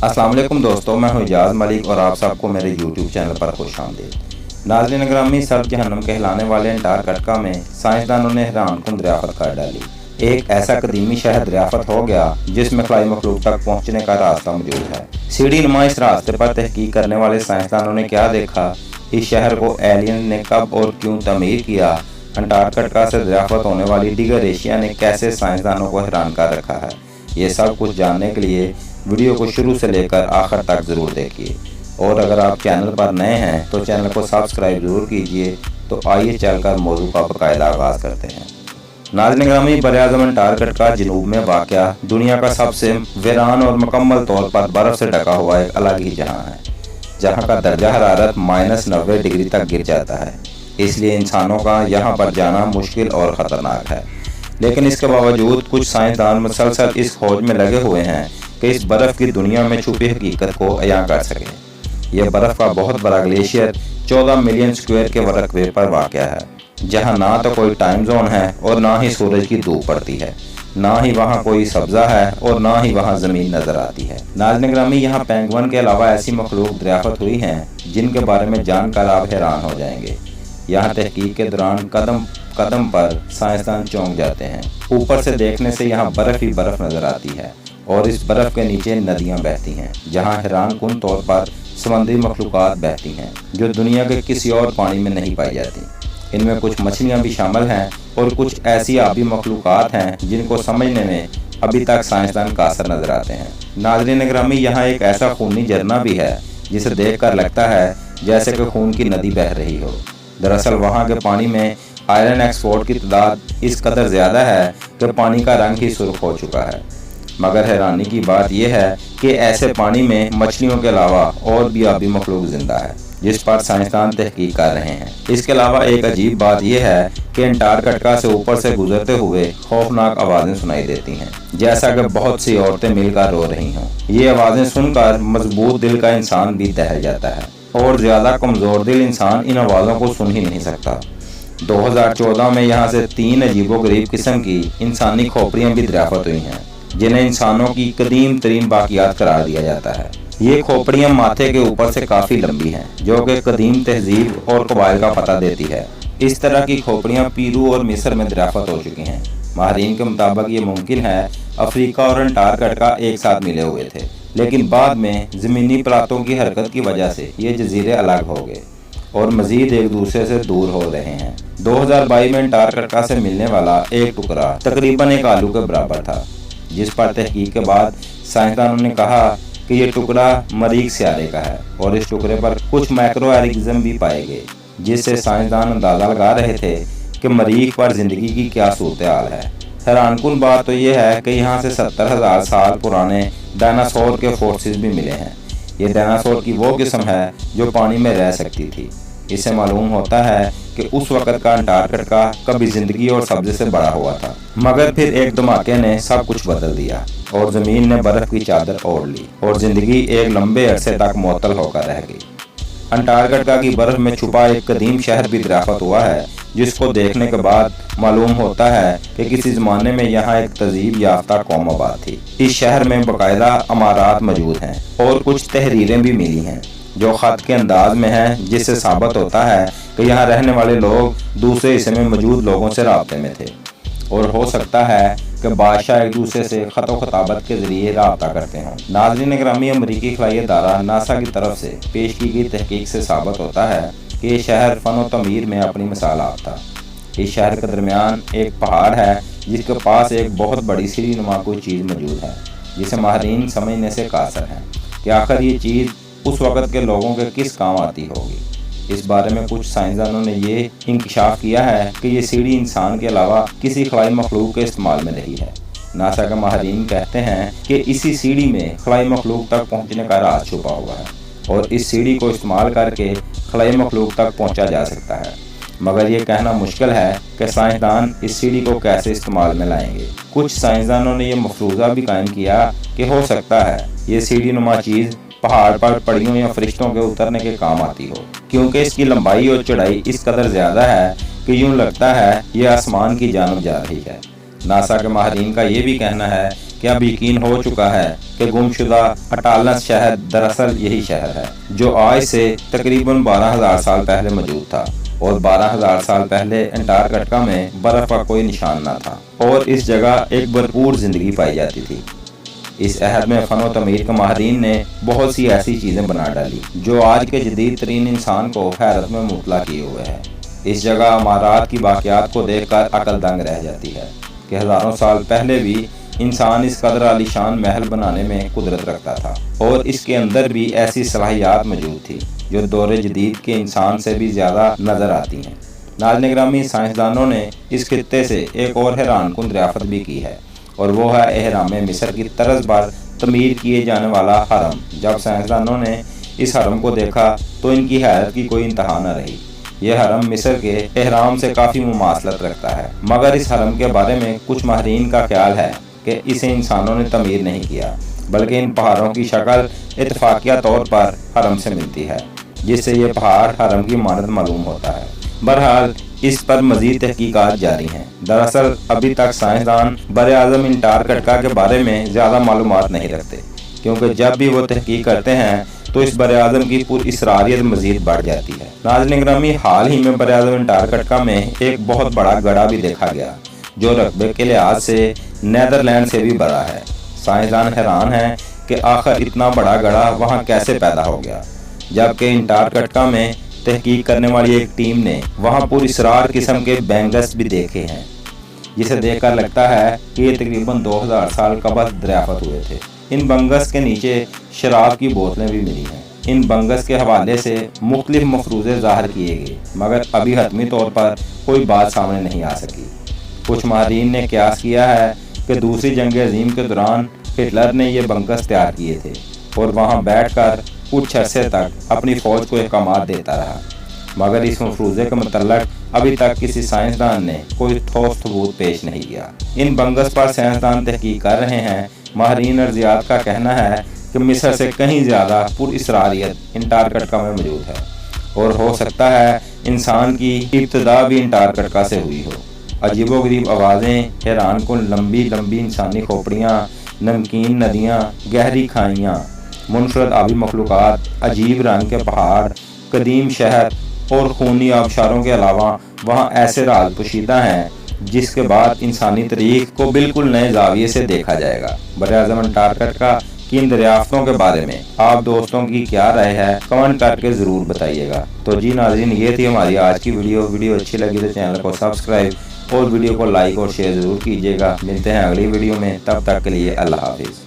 अस्सलाम वालेकुम दोस्तों, मैं हूं इजाज़ मलिक और आप सबको मेरे यूट्यूब चैनल पर खुश आमदीद। नाज़रीन ग्रामी, सर्द जहन्नुम कहलाने वाले अंटार्कटिका में साइंसदानों ने हैरानकुन दरियाफ़त कर डाली। एक ऐसा कदीमी शहर दरियाफ़त हो गया जिसमें खलाई मखलूक तक पहुँचने का रास्ता मौजूद है। सीढ़ी नुमा इस रास्ते पर तहकीक करने वाले साइंसदानों ने क्या देखा, इस शहर को एलियन ने कब और क्यों तमीर किया, अंटार्कटिका से दरियाफ़त होने वाली दीगर एशिया ने कैसे साइंसदानों को हैरान कर रखा है, ये सब कुछ जानने के लिए वीडियो को शुरू से लेकर आखिर तक ज़रूर देखिए। और अगर आप चैनल पर नए हैं तो चैनल को सब्सक्राइब ज़रूर कीजिए। तो आइए चलकर मौजू का बाकायदा आगाज़ करते हैं। नाज़रीन ग्रामी, बरआज़म अंटार्कटिका जनूब में वाक़या दुनिया का सबसे वीरान और मुकम्मल तौर पर बर्फ़ से ढका हुआ एक अलग ही जहां है, जहां का दर्जा हरारत -90 डिग्री तक गिर जाता है। इसलिए इंसानों का यहां पर जाना मुश्किल और ख़तरनाक है। लेकिन इसके बावजूद कुछ साइंसदान मुसलसल इस खोज में लगे हुए हैं कि इस बर्फ़ की दुनिया में छुपी हकीकत को अयां कर सकें। यह बर्फ़ का बहुत बड़ा ग्लेशियर 14 मिलियन स्क्वायर के रकबे पर वाक़या है, जहां ना तो कोई टाइम जोन है और ना ही सूरज की धूप पड़ती है, ना ही वहां कोई सब्ज़ा है और ना ही वहां ज़मीन नज़र आती है। नाज़रीन ग्रामी, यहाँ पेंगुइन के अलावा ऐसी मखलूक दरियाफ़त हुई हैं जिनके बारे में जानकर आप हैरान हो जाएंगे। यहाँ तहकीक के दौरान कदम कदम पर साइंसदान चौंक जाते हैं। ऊपर से देखने से यहाँ बर्फ़ ही बर्फ़ नज़र आती है और इस बर्फ़ के नीचे नदियाँ बहती हैं, जहाँ हैरानकुन तौर पर समुद्री मखलूक़ात बहती हैं जो दुनिया के किसी और पानी में नहीं पाई जाती। इनमें कुछ मछलियाँ भी शामिल हैं और कुछ ऐसी आबी मखलूक़ात हैं जिनको समझने में अभी तक साइंसदान कासर नज़र आते हैं। नाज़रीन ग्रामी, यहाँ एक ऐसा खूनी झरना भी है जिसे देखकर लगता है जैसे कि खून की नदी बह रही हो। दरअसल वहाँ के पानी में आयरन एक्सपोर्ट की तादाद इस कदर ज़्यादा है कि पानी का रंग ही सुर्ख हो चुका है। मगर हैरानी की बात यह है कि ऐसे पानी में मछलियों के अलावा और भी आबी मखलूक जिंदा है, जिस पर साइंसदान तहकीक कर रहे हैं। इसके अलावा एक अजीब बात यह है कि अंटार्कटिका से ऊपर से गुजरते हुए खौफनाक आवाज़ें सुनाई देती हैं, जैसा कि बहुत सी औरतें मिलकर रो रही हों। ये आवाज़ें सुनकर मजबूत दिल का इंसान भी दहल जाता है और ज़्यादा कमज़ोर दिल इंसान इन आवाज़ों को सुन ही नहीं सकता। 2014 में यहाँ से 3 अजीबोगरीब किस्म की इंसानी खोपड़ियाँ भी दरियाफ़त हुई हैं, जिन्हें इंसानों की कदीम तरीन बाकियात करार दिया जाता है। ये खोपड़ियाँ माथे के ऊपर से काफ़ी लंबी हैं, जो कि कदीम तहजीब और कबाइल का पता देती है। इस तरह की खोपड़ियाँ पेरू और मिस्र में दरियाफ़त हो चुकी हैं। माहिरीन के मुताबिक ये मुमकिन है अफ्रीका और अंटार्कटिका एक साथ मिले हुए थे, लेकिन बाद में ज़मीनी पलातों की हरकत की वजह से ये जजीरे अलग हो गए और मज़ीद एक दूसरे से दूर हो रहे हैं। 2022 में अंटार्कटिका से मिलने वाला एक टुकड़ा तकरीबन एक आलू के बराबर था, जिस पर तहकीक के बाद साइंसदानों ने कहा कि ये टुकड़ा मरीख सियारे का है और इस टुकड़े पर कुछ माइक्रो ऑर्गेनिज्म भी पाए गए, जिससे साइंसदान अंदाज़ा लगा रहे थे कि मरीख पर ज़िंदगी की क्या सूरत हाल है। हैरानकुन बात तो यह है कि यहाँ से 70,000 साल पुराने डायनासोर के फोसिल्स भी मिले हैं। ये डायनासोर की वो किस्म है जो पानी में रह सकती थी। इससे मालूम होता है कि उस वक़्त का अंटार्कटिका कभी ज़िंदगी और सब्ज़े से बड़ा हुआ था, मगर फिर एक धमाके ने सब कुछ बदल दिया और ज़मीन ने बर्फ़ की चादर ओढ़ ली और ज़िंदगी एक लंबे अरसे तक मुअत्तल होकर रह गई। अंटार्कटिका की बर्फ़ में छुपा एक कदीम शहर भी दरियाफ़त हुआ है, जिसको देखने के बाद मालूम होता है कि किसी ज़माने में यहाँ एक तहज़ीब याफ्ता कौम आबाद थी। इस शहर में बाकायदा अमारात मौजूद हैं और कुछ तहरीरें भी मिली हैं जो ख़त के अंदाज में हैं, जिससे साबित होता है कि यहाँ रहने वाले लोग दूसरे हिस्से में मौजूद लोगों से राब्ते में थे और हो सकता है कि बादशाह एक दूसरे से ख़त व खताबत के ज़रिए राब्ता करते हों। नाज़रीन ग्रामी, अमरीकी खलाई अदारा नासा की तरफ से पेश की गई तहकीक से साबित होता है कि ये शहर फ़न व तमीर में अपनी मिसाल आता। इस शहर के दरमियान एक पहाड़ है जिसके पास एक बहुत बड़ी सीढ़ी नुमा कोई चीज़ मौजूद है, जिसे माहिरीन समझने से कासर हैं कि आखिर ये चीज़ उस वक़्त के लोगों के किस काम आती होगी। इस बारे में कुछ साइंसदानों ने ये इंकशाफ किया है कि ये सीढ़ी इंसान के अलावा किसी खलाई मखलूक के इस्तेमाल में रही है। नासा के माहिरीन कहते हैं कि इसी सीढ़ी में खलाई मखलूक तक पहुँचने का राज छुपा हुआ है और इस सीढ़ी को इस्तेमाल करके खलाई मखलूक तक पहुँचा जा सकता है, मगर ये कहना मुश्किल है कि साइंसदान इस सीढ़ी को कैसे इस्तेमाल में लाएंगे। कुछ साइंसदानों ने यह मफरूज़ा भी कायम किया कि हो सकता है ये सीढ़ी नुमा चीज़ पहाड़ पर पड़ियों या फरिश्तों के उतरने के काम आती हो, क्योंकि इसकी लंबाई और चौड़ाई इस कदर ज़्यादा है कि यूँ लगता है ये आसमान की जानब जा रही है। नासा के माहिरीन का ये भी कहना है कि کہ اب یقین ہو چکا ہے کہ گمشدہ اٹالنس شہر دراصل یہی شہر ہے جو آج سے تقریباً 12,000 سال پہلے موجود تھا، اور 12,000 سال پہلے انٹارکٹیکا میں برف کا کوئی نشان نہ تھا اور اس جگہ ایک بھرپور زندگی پائی جاتی تھی۔ اس عہد میں فن و تعمیر کے ماہرین نے بہت سی ایسی چیزیں بنا ڈالی جو آج کے جدید ترین انسان کو حیرت میں مبتلا کیے ہوئے ہیں۔ اس جگہ عمارات کی باقیات کو دیکھ کر عقل دنگ رہ جاتی ہے کہ ہزاروں سال پہلے بھی انسان اس قدر عالیشان محل بنانے میں قدرت رکھتا تھا، اور اس کے اندر بھی ایسی صلاحیات موجود تھی جو دور جدید کے انسان سے بھی زیادہ نظر آتی ہیں۔ ناظرین گرامی، سائنسدانوں نے اس خطے سے ایک اور حیران کن دریافت بھی کی ہے، اور وہ ہے اہرام مصر کی طرز پر تعمیر کیے جانے والا حرم۔ جب سائنسدانوں نے اس حرم کو دیکھا تو ان کی حیرت کی کوئی انتہا نہ رہی۔ یہ حرم مصر کے اہرام سے کافی مماثلت رکھتا ہے، مگر اس حرم کے بارے میں کچھ ماہرین کا خیال ہے کہ اسے انسانوں نے تعمیر نہیں کیا، بلکہ ان پہاڑوں کی شکل اتفاقیہ طور پر حرم سے ملتی ہے، جس سے یہ پہاڑ حرم کی مانند معلوم ہوتا ہے۔ بہرحال اس پر مزید تحقیقات جاری ہیں۔ دراصل ابھی تک سائنسدان براعظم انٹارکٹیکا کے بارے میں زیادہ معلومات نہیں رکھتے، کیونکہ جب بھی وہ تحقیق کرتے ہیں تو اس براعظم کی پراسراریت مزید بڑھ جاتی ہے۔ ناظرین گرامی، حال ہی میں براعظم انٹارکٹیکا میں ایک بہت بڑا گڑھا بھی دیکھا گیا جو رقبے کے لحاظ سے نیدرلینڈ سے بھی بڑا ہے۔ سائنسدان حیران ہیں کہ آخر اتنا بڑا گڑھا وہاں کیسے پیدا ہو گیا، جبکہ انٹارکٹیکا میں تحقیق کرنے والی ایک ٹیم نے وہاں پراسرار قسم کے بینگس بھی دیکھے ہیں، جسے دیکھ کر لگتا ہے کہ یہ تقریباً 2000 سال قبل دریافت ہوئے تھے۔ ان بنگس کے نیچے شراب کی بوتلیں بھی ملی ہیں۔ ان بنگس کے حوالے سے مختلف مفروضے ظاہر کیے گئے، مگر ابھی حتمی طور پر کوئی بات سامنے نہیں آ سکی۔ کچھ ماہرین نے قیاس کیا ہے کہ دوسری جنگ عظیم کے دوران ہٹلر نے یہ بنگس تیار کیے تھے اور وہاں بیٹھ کر کچھ عرصے تک اپنی فوج کو احکامات دیتا رہا، مگر اس مفروضے کے متعلق ابھی تک کسی سائنسدان نے کوئی ٹھوس ثبوت پیش نہیں کیا۔ ان بنگس پر سائنسدان تحقیق کر رہے ہیں۔ ماہرین ارضیات کا کہنا ہے کہ مصر سے کہیں زیادہ پراسراریت انٹارکٹیکا میں موجود ہے، اور ہو سکتا ہے انسان کی ابتدا بھی انٹارکٹیکا سے ہوئی ہو۔ عجیب و غریب آوازیں، حیران کن لمبی لمبی انسانی کھوپڑیاں، نمکین ندیاں، گہری کھائیاں، منفرد آبی مخلوقات، عجیب رنگ کے پہاڑ، قدیم شہر اور خونی آبشاروں کے علاوہ وہاں ایسے راز پوشیدہ ہیں جس کے بعد انسانی تاریخ کو بالکل نئے زاویے سے دیکھا جائے گا۔ براعظم انٹارکٹیکا کی ان دریافتوں کے بارے میں آپ دوستوں کی کیا رائے ہے، کمنٹ کر کے ضرور بتائیے گا۔ تو جی ناظرین، یہ تھی ہماری آج کی ویڈیو اچھی لگی تو چینل کو سبسکرائب اور ویڈیو کو لائک اور شیئر ضرور کیجیے گا۔ ملتے ہیں اگلی ویڈیو میں، تب تک کے لیے اللہ حافظ۔